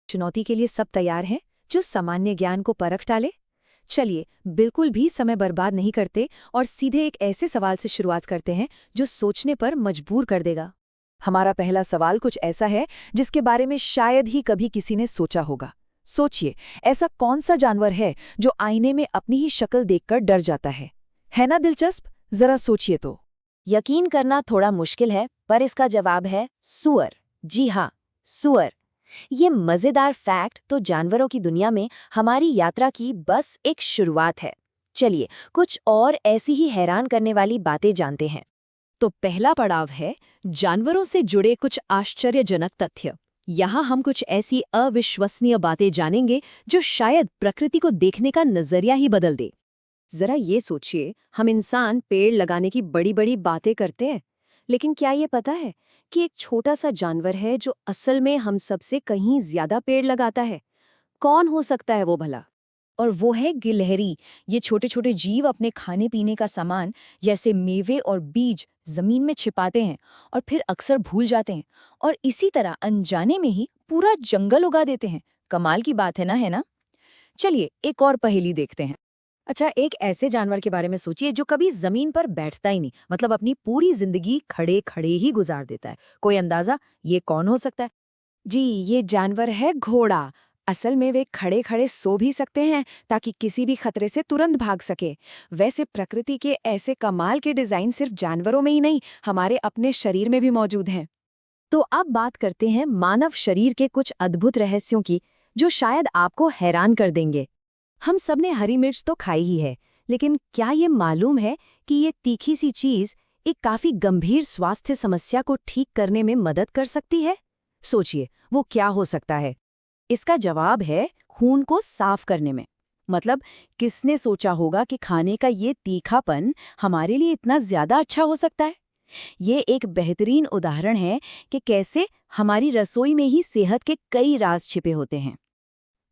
चुनौती के लिए सब तैयार हैं जो सामान्य ज्ञान को परख डाले? चलिए बिल्कुल भी समय बर्बाद नहीं करते और सीधे एक ऐसे सवाल से शुरुआत करते हैं जो सोचने पर मजबूर कर देगा। हमारा पहला सवाल कुछ ऐसा है जिसके बारे में शायद ही कभी किसी ने सोचा होगा। सोचिए, ऐसा कौन सा जानवर है जो आईने में अपनी ही शक्ल देखकर डर जाता है ना दिलचस्प? जरा सोचिए तो। यकीन करना थोड़ा मुश्किल है, पर इसका जवाब है सूअर। जी हाँ, सूअर। ये मजेदार फैक्ट तो जानवरों की दुनिया में हमारी यात्रा की बस एक शुरुआत है। चलिए कुछ और ऐसी ही हैरान करने वाली बातें जानते हैं। तो पहला पड़ाव है जानवरों से जुड़े कुछ आश्चर्यजनक तथ्य। यहाँ हम कुछ ऐसी अविश्वसनीय बातें जानेंगे जो शायद प्रकृति को देखने का नजरिया ही बदल दे। जरा ये सोचिए, हम इंसान पेड़ लगाने की बड़ी बड़ी बातें करते हैं, लेकिन क्या ये पता है कि एक छोटा सा जानवर है जो असल में हम सबसे कहीं ज्यादा पेड़ लगाता है? कौन हो सकता है वो भला? और वो है गिलहरी। ये छोटे छोटे जीव अपने खाने पीने का सामान जैसे मेवे और बीज जमीन में छिपाते हैं और फिर अक्सर भूल जाते हैं, और इसी तरह अनजाने में ही पूरा जंगल उगा देते हैं। कमाल की बात है ना? चलिए एक और पहेली देखते हैं। अच्छा, एक ऐसे जानवर के बारे में सोचिए जो कभी जमीन पर बैठता ही नहीं, मतलब अपनी पूरी जिंदगी खड़े खड़े ही गुजार देता है। कोई अंदाजा ये कौन हो सकता है? जी, ये जानवर है घोड़ा। असल में वे खड़े खड़े सो भी सकते हैं ताकि किसी भी खतरे से तुरंत भाग सके। वैसे प्रकृति के ऐसे कमाल के डिजाइन सिर्फ जानवरों में ही नहीं, हमारे अपने शरीर में भी मौजूद हैं। तो अब बात करते हैं मानव शरीर के कुछ अद्भुत रहस्यों की, जो शायद आपको हैरान कर देंगे। हम सबने हरी मिर्च तो खाई ही है, लेकिन क्या ये मालूम है कि ये तीखी सी चीज एक काफी गंभीर स्वास्थ्य समस्या को ठीक करने में मदद कर सकती है? सोचिए वो क्या हो सकता है। इसका जवाब है खून को साफ करने में। मतलब किसने सोचा होगा कि खाने का ये तीखापन हमारे लिए इतना ज्यादा अच्छा हो सकता है? ये एक बेहतरीन उदाहरण है कि कैसे हमारी रसोई में ही सेहत के कई राज छिपे होते हैं।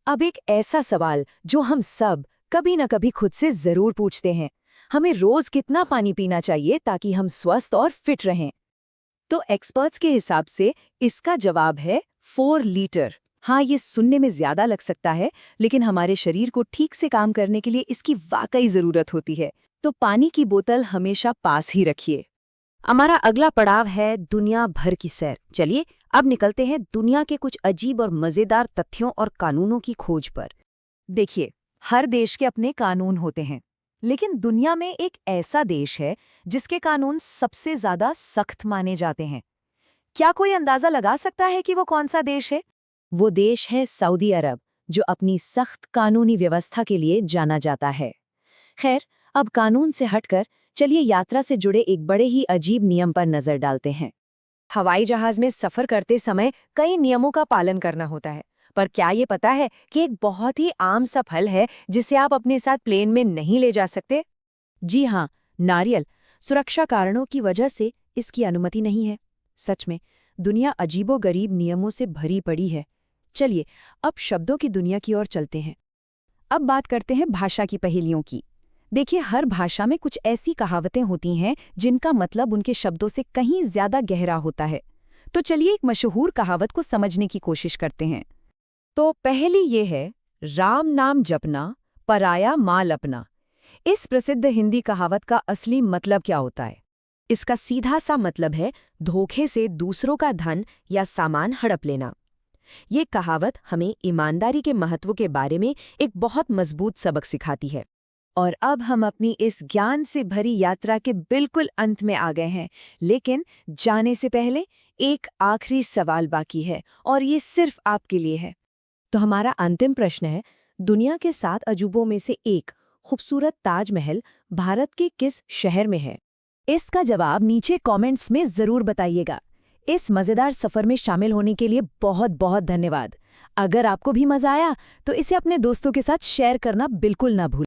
अब एक ऐसा सवाल जो हम सब कभी न कभी खुद से जरूर पूछते हैं, हमें रोज कितना पानी पीना चाहिए ताकि हम स्वस्थ और फिट रहें? तो एक्सपर्ट्स के हिसाब से इसका जवाब है 4 लीटर। हाँ, ये सुनने में ज्यादा लग सकता है, लेकिन हमारे शरीर को ठीक से काम करने के लिए इसकी वाकई जरूरत होती है। तो पानी की बोतल हमेशा पास ही रखिए। हमारा अगला पड़ाव है दुनिया भर की सैर। चलिए अब निकलते हैं दुनिया के कुछ अजीब और मजेदार तथ्यों और कानूनों की खोज पर। देखिए, हर देश के अपने कानून होते हैं, लेकिन दुनिया में एक ऐसा देश है जिसके कानून सबसे ज्यादा सख्त माने जाते हैं। क्या कोई अंदाजा लगा सकता है कि वो कौन सा देश है? वो देश है सऊदी अरब, जो अपनी सख्त कानूनी व्यवस्था के लिए जाना जाता है। खैर, अब कानून से हटकर चलिए यात्रा से जुड़े एक बड़े ही अजीब नियम पर नजर डालते हैं। हवाई जहाज में सफर करते समय कई नियमों का पालन करना होता है, पर क्या ये पता है कि एक बहुत ही आम सा फल है जिसे आप अपने साथ प्लेन में नहीं ले जा सकते? जी हाँ, नारियल। सुरक्षा कारणों की वजह से इसकी अनुमति नहीं है। सच में दुनिया अजीबोगरीब नियमों से भरी पड़ी है। चलिए अब शब्दों की दुनिया की ओर चलते हैं। अब बात करते हैं भाषा की पहेलियों की। देखिए, हर भाषा में कुछ ऐसी कहावतें होती हैं जिनका मतलब उनके शब्दों से कहीं ज्यादा गहरा होता है। तो चलिए एक मशहूर कहावत को समझने की कोशिश करते हैं। तो पहली ये है, राम नाम जपना पराया माल अपना। इस प्रसिद्ध हिंदी कहावत का असली मतलब क्या होता है? इसका सीधा सा मतलब है धोखे से दूसरों का धन या सामान हड़प लेना। ये कहावत हमें ईमानदारी के महत्व के बारे में एक बहुत मजबूत सबक सिखाती है। और अब हम अपनी इस ज्ञान से भरी यात्रा के बिल्कुल अंत में आ गए हैं, लेकिन जाने से पहले एक आखिरी सवाल बाकी है, और ये सिर्फ आपके लिए है। तो हमारा अंतिम प्रश्न है, दुनिया के 7 अजूबों में से एक खूबसूरत ताजमहल भारत के किस शहर में है? इसका जवाब नीचे कमेंट्स में जरूर बताइएगा। इस मजेदार सफर में शामिल होने के लिए बहुत बहुत धन्यवाद। अगर आपको भी मजा आया तो इसे अपने दोस्तों के साथ शेयर करना बिल्कुल ना भूलें।